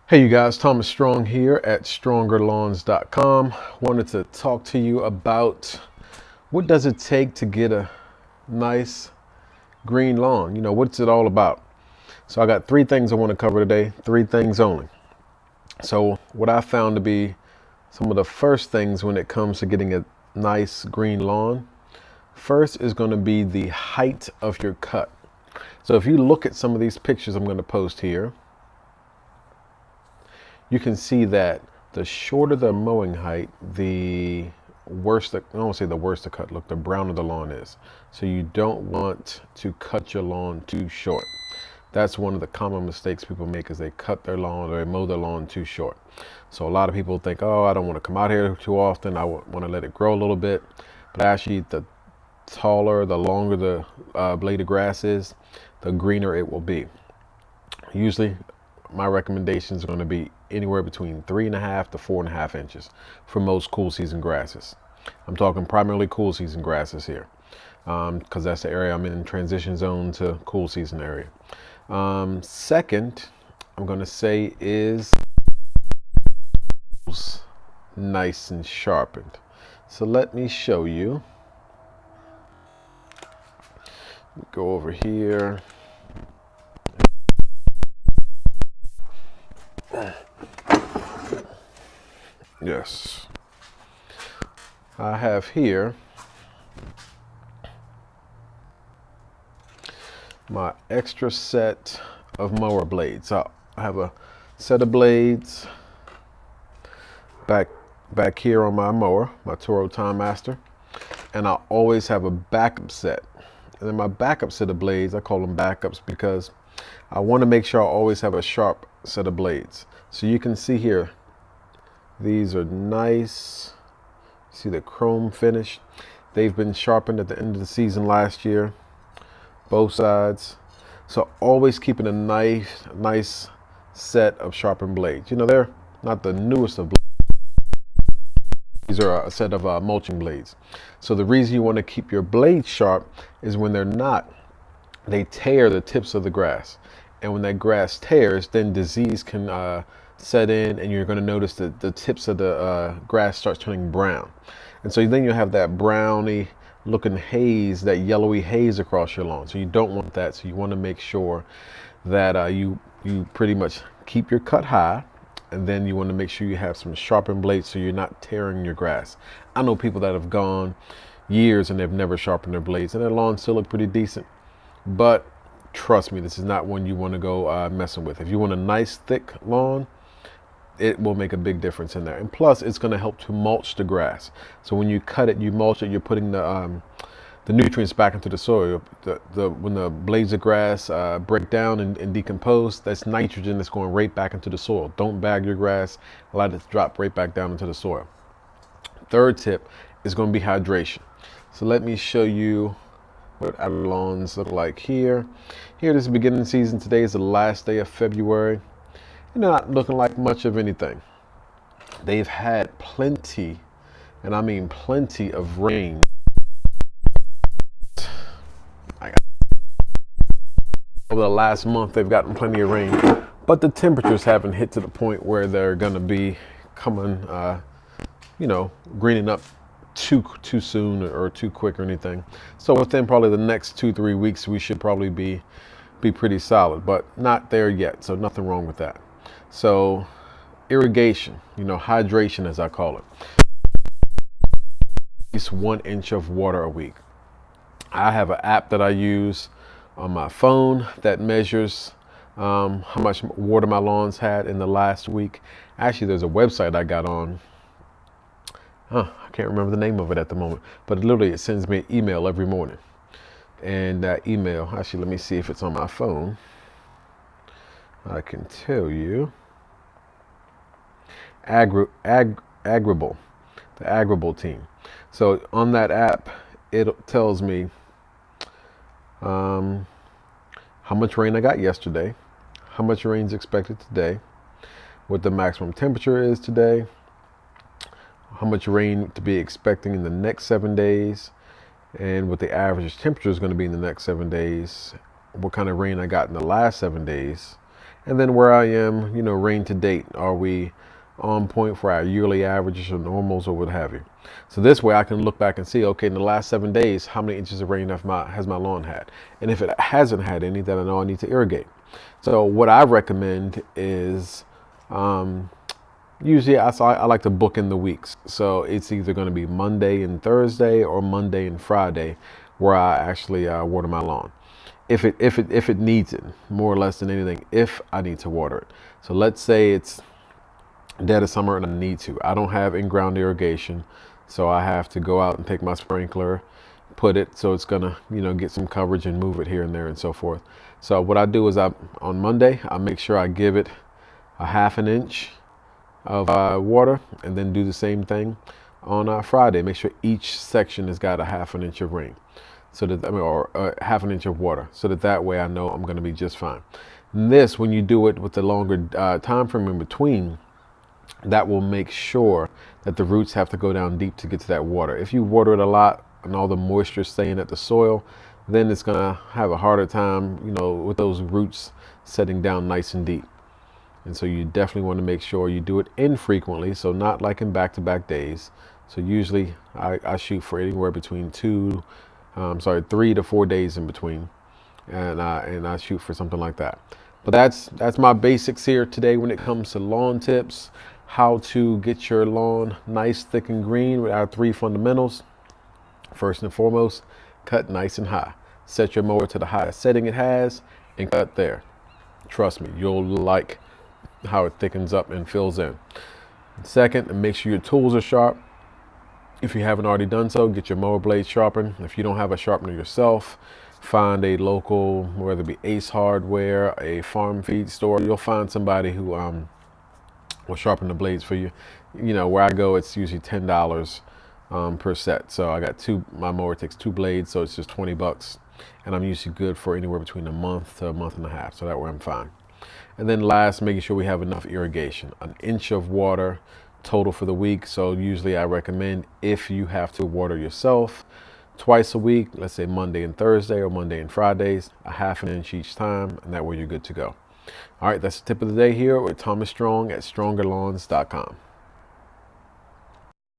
Hey you guys, Thomas Strong here at strongerlawns.com. Wanted to talk to you about what does it take to get a nice green lawn. You know, what's it all about? So I got three things I want to cover today, three things only. So what I found to be some of the first things when it comes to getting a nice green lawn, first is going to be the height of your cut. So if you look at some of these pictures I'm going to post here, you can see that the shorter the mowing height, the worse the, I don't want to say the worse the cut look, the browner the lawn is. So you don't want to cut your lawn too short. That's one of the common mistakes people make, is they cut their lawn or they mow their lawn too short. So a lot of people think, oh, I don't want to come out here too often. I want to let it grow a little bit. But actually, the taller, the longer the blade of grass is, the greener it will be. Usually, my recommendations are going to be anywhere between 3.5 to 4.5 inches for most cool season grasses. I'm talking primarily cool season grasses here, because that's the area I'm in transition zone to cool season area. Second, I'm going to say is nice and sharpened. So let me show you. Go over here. Yes, I have here my extra set of mower blades. I have a set of blades back here on my mower, my Toro Time Master, and I always have a backup set. And then my backup set of blades, I call them backups because I want to make sure I always have a sharp set of blades. So you can see here, these are nice. See the chrome finish? They've been sharpened at the end of the season last year, both sides. So always keeping a nice set of sharpened blades. You know, they're not the newest of blades. These are a set of mulching blades. So the reason you want to keep your blades sharp is when they're not, they tear the tips of the grass. And when that grass tears, then disease can set in, and you're going to notice that the tips of the grass starts turning brown. And so then you'll have that browny looking haze, that yellowy haze across your lawn. So you don't want that. So you want to make sure that you pretty much keep your cut high, and then you want to make sure you have some sharpened blades so you're not tearing your grass. I know people that have gone years and they've never sharpened their blades, and their lawns still look pretty decent. But trust me, this is not one you want to go messing with. If you want a nice thick lawn, it will make a big difference in there. And plus, it's going to help to mulch the grass. So when you cut it, you mulch it, you're putting the nutrients back into the soil. When the blades of grass break down and decompose, that's nitrogen that's going right back into the soil. Don't bag your grass. Allow it to drop right back down into the soil. Third tip is going to be hydration. So let me show you what our lawns look like here. Here, this is the beginning of the season. Today is the last day of February. And they're not looking like much of anything. They've had plenty, and I mean plenty of rain. Over the last month, they've gotten plenty of rain, but the temperatures haven't hit to the point where they're going to be coming, greening up too soon or too quick or anything. So within probably the next 2-3 weeks, we should probably be pretty solid, but not there yet. So nothing wrong with that. So irrigation, hydration as I call it. At least 1 inch of water a week. I have an app that I use on my phone that measures how much water my lawns had in the last week. Actually, there's a website I got on. I can't remember the name of it at the moment, but literally it sends me an email every morning. And that email, actually, let me see if it's on my phone. I can tell you. Agrible, the Agrible team. So on that app, it tells me how much rain I got yesterday, how much rain is expected today, what the maximum temperature is today, how much rain to be expecting in the next 7 days, and what the average temperature is going to be in the next 7 days, what kind of rain I got in the last 7 days, And then where I am, you know, rain to date, are we on point for our yearly averages or normals or what have you? So this way I can look back and see, okay, in the last 7 days, how many inches of rain has my lawn had? And if it hasn't had any, then I know I need to irrigate. So what I recommend is, usually I like to book in the weeks. So it's either going to be Monday and Thursday or Monday and Friday where I actually water my lawn. If it needs it, more or less than anything, if I need to water it. So let's say it's dead of summer and I need to. I don't have in-ground irrigation, so I have to go out and take my sprinkler, put it so it's gonna, you know, get some coverage and move it here and there and so forth. So what I do is on Monday, I make sure I give it a ½ inch of water, and then do the same thing on Friday. Make sure each section has got a ½ inch of rain, so that, I mean, or ½ inch of water, so that way I know I'm going to be just fine. And this, when you do it with the longer time frame in between, that will make sure that the roots have to go down deep to get to that water. If you water it a lot and all the moisture staying at the soil, then it's going to have a harder time, you know, with those roots setting down nice and deep. And so you definitely want to make sure you do it infrequently, so not like in back-to-back days. So usually I shoot for anywhere between 3 to 4 days in between, and I shoot for something like that. But that's my basics here today when it comes to lawn tips. How to get your lawn nice, thick, and green with our 3 fundamentals. First and foremost, cut nice and high. Set your mower to the highest setting it has and cut there. Trust me, you'll like how it thickens up and fills in. Second, make sure your tools are sharp. If you haven't already done so, get your mower blade sharpened. If you don't have a sharpener yourself, find a local, whether it be Ace Hardware, a farm feed store. You'll find somebody who will sharpen the blades for you. You know, where I go, it's usually $10 per set. So I got my mower takes 2 blades, so it's just $20. And I'm usually good for anywhere between a month to a month and a half. So that way I'm fine. And then last, making sure we have enough irrigation, 1 inch of water total for the week. So usually I recommend, if you have to water yourself twice a week, let's say Monday and Thursday or Monday and Fridays, a ½ inch each time, and that way you're good to go. All right, that's the tip of the day here with Thomas Strong at StrongerLawns.com.